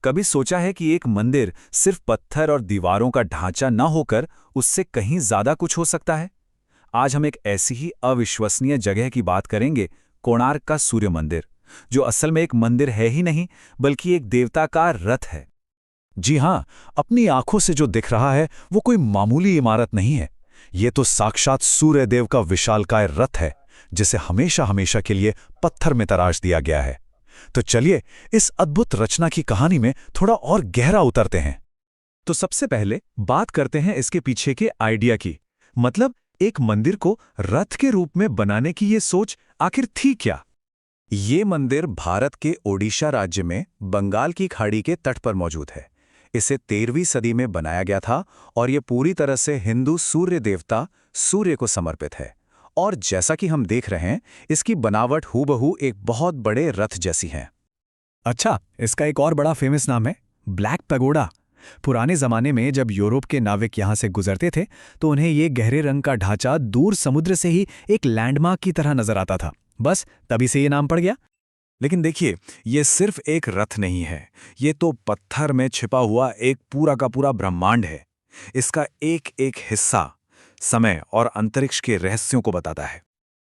कभी सोचा है कि एक मंदिर सिर्फ पत्थर और दीवारों का ढांचा न होकर उससे कहीं ज्यादा कुछ हो सकता है? आज हम एक ऐसी ही अविश्वसनीय जगह की बात करेंगे, कोणार्क का सूर्य मंदिर, जो असल में एक मंदिर है ही नहीं बल्कि एक देवता का रथ है। जी हां, अपनी आंखों से जो दिख रहा है वो कोई मामूली इमारत नहीं है। ये तो साक्षात सूर्यदेव का विशालकाय रथ है, जिसे हमेशा हमेशा के लिए पत्थर में तराश दिया गया है। तो चलिए इस अद्भुत रचना की कहानी में थोड़ा और गहरा उतरते हैं। तो सबसे पहले बात करते हैं इसके पीछे के आइडिया की। मतलब एक मंदिर को रथ के रूप में बनाने की ये सोच आखिर थी क्या? ये मंदिर भारत के ओडिशा राज्य में बंगाल की खाड़ी के तट पर मौजूद है। इसे 13वीं सदी में बनाया गया था और ये पूरी तरह से हिंदू सूर्य देवता सूर्य को समर्पित है। और जैसा कि हम देख रहे हैं, इसकी बनावट हूबहू एक बहुत बड़े रथ जैसी है। अच्छा, इसका एक और बड़ा फेमस नाम है ब्लैक पैगोडा। पुराने जमाने में जब यूरोप के नाविक यहां से गुजरते थे तो उन्हें ये गहरे रंग का ढांचा दूर समुद्र से ही एक लैंडमार्क की तरह नजर आता था। बस तभी से ये नाम पड़ गया। लेकिन देखिए, ये सिर्फ एक रथ नहीं है, ये तो पत्थर में छिपा हुआ एक पूरा का पूरा ब्रह्मांड है। इसका एक एक हिस्सा समय और अंतरिक्ष के रहस्यों को बताता है।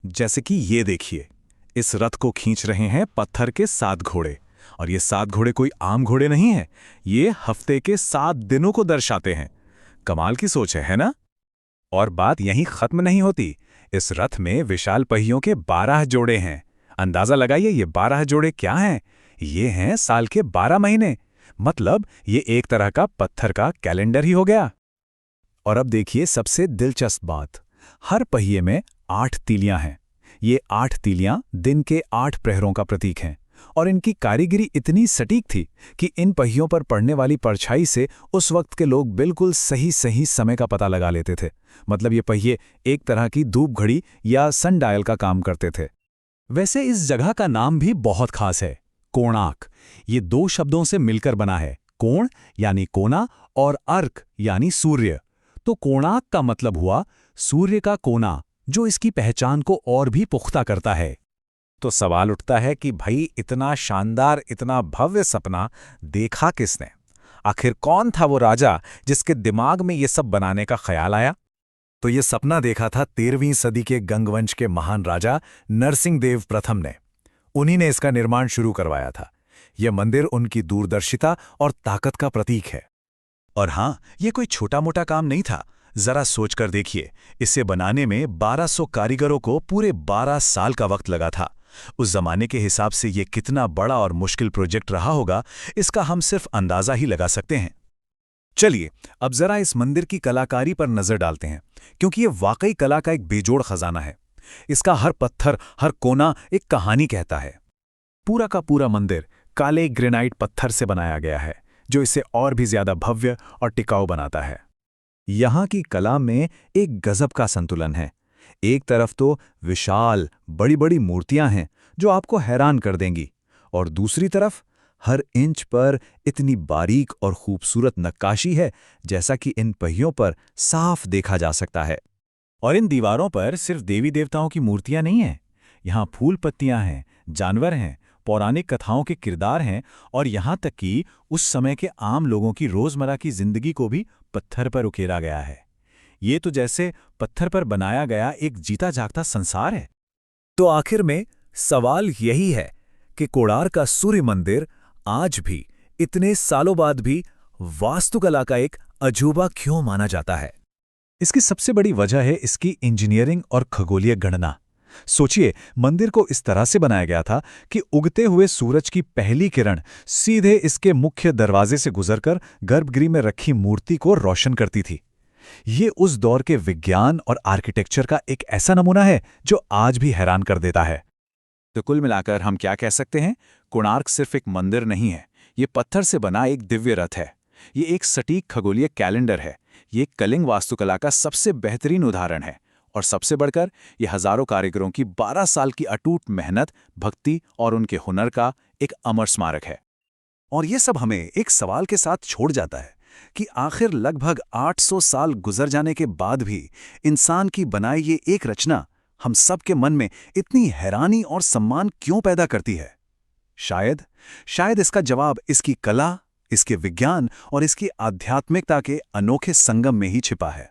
जैसे कि ये देखिए, इस रथ को खींच रहे हैं पत्थर के 7 घोड़े। और ये 7 घोड़े कोई आम घोड़े नहीं हैं, ये हफ्ते के 7 दिनों को दर्शाते हैं। कमाल की सोच है ना? और बात यहीं खत्म नहीं होती। इस रथ में विशाल पहियों के 12 जोड़े हैं। अंदाजा लगाइए, ये 12 जोड़े क्या हैं? ये हैं साल के 12 महीने। मतलब ये एक तरह का पत्थर का कैलेंडर ही हो गया। और अब देखिए सबसे दिलचस्प बात, हर पहिए में 8 तीलियां हैं। ये 8 तीलियां दिन के 8 प्रहरों का प्रतीक हैं। और इनकी कारीगरी इतनी सटीक थी कि इन पहियों पर पड़ने वाली परछाई से उस वक्त के लोग बिल्कुल सही सही समय का पता लगा लेते थे। मतलब ये पहिए एक तरह की धूप घड़ी या सनडायल का काम करते थे। वैसे इस जगह का नाम भी बहुत खास है, कोणार्क। ये 2 शब्दों से मिलकर बना है, कोण यानी कोना और अर्क यानी सूर्य। तो कोणार्क का मतलब हुआ सूर्य का कोना, जो इसकी पहचान को और भी पुख्ता करता है। तो सवाल उठता है कि भाई, इतना शानदार, इतना भव्य सपना देखा किसने? आखिर कौन था वो राजा जिसके दिमाग में ये सब बनाने का ख्याल आया? तो ये सपना देखा था 13वीं सदी के गंगवंश के महान राजा नरसिंहदेव प्रथम ने। उन्हीं ने इसका निर्माण शुरू करवाया था। यह मंदिर उनकी दूरदर्शिता और ताकत का प्रतीक है। और हाँ, ये कोई छोटा मोटा काम नहीं था। जरा सोचकर देखिए, इसे बनाने में 1200 कारीगरों को पूरे 12 साल का वक्त लगा था। उस जमाने के हिसाब से ये कितना बड़ा और मुश्किल प्रोजेक्ट रहा होगा, इसका हम सिर्फ अंदाजा ही लगा सकते हैं। चलिए अब जरा इस मंदिर की कलाकारी पर नजर डालते हैं, क्योंकि ये वाकई कला का एक बेजोड़ खजाना है। इसका हर पत्थर, हर कोना एक कहानी कहता है। पूरा का पूरा मंदिर काले ग्रेनाइट पत्थर से बनाया गया है, जो इसे और भी ज्यादा भव्य और टिकाऊ बनाता है। यहाँ की कला में एक गजब का संतुलन है। एक तरफ तो विशाल बड़ी बड़ी मूर्तियां हैं जो आपको हैरान कर देंगी, और दूसरी तरफ हर इंच पर इतनी बारीक और खूबसूरत नक्काशी है, जैसा कि इन पहियों पर साफ देखा जा सकता है। और इन दीवारों पर सिर्फ देवी देवताओं की मूर्तियां नहीं हैं, यहाँ फूल पत्तियां हैं, जानवर हैं, पौराणिक कथाओं के किरदार हैं, और यहाँ तक कि उस समय के आम लोगों की रोजमर्रा की जिंदगी को भी पत्थर पर उकेरा गया है। ये तो जैसे पत्थर पर बनाया गया एक जीता जागता संसार है। तो आखिर में सवाल यही है कि कोणार्क का सूर्य मंदिर आज भी, इतने सालों बाद भी, वास्तुकला का एक अजूबा क्यों माना जाता है? इसकी सबसे बड़ी वजह है इसकी इंजीनियरिंग और खगोलीय गणना। सोचिए, मंदिर को इस तरह से बनाया गया था कि उगते हुए सूरज की पहली किरण सीधे इसके मुख्य दरवाजे से गुजरकर गर्भगृह में रखी मूर्ति को रोशन करती थी। ये उस दौर के विज्ञान और आर्किटेक्चर का एक ऐसा नमूना है जो आज भी हैरान कर देता है। तो कुल मिलाकर हम क्या कह सकते हैं? कोणार्क सिर्फ एक मंदिर नहीं है, ये पत्थर से बना एक दिव्य रथ है। ये एक सटीक खगोलीय कैलेंडर है। ये कलिंग वास्तुकला का सबसे बेहतरीन उदाहरण है। और सबसे बढ़कर ये हजारों कारीगरों की 12 साल की अटूट मेहनत, भक्ति और उनके हुनर का एक अमर स्मारक है। और ये सब हमें एक सवाल के साथ छोड़ जाता है कि आखिर लगभग 800 साल गुजर जाने के बाद भी इंसान की बनाई ये एक रचना हम सब के मन में इतनी हैरानी और सम्मान क्यों पैदा करती है? शायद इसका जवाब इसकी कला, इसके विज्ञान और इसकी आध्यात्मिकता के अनोखे संगम में ही छिपा है।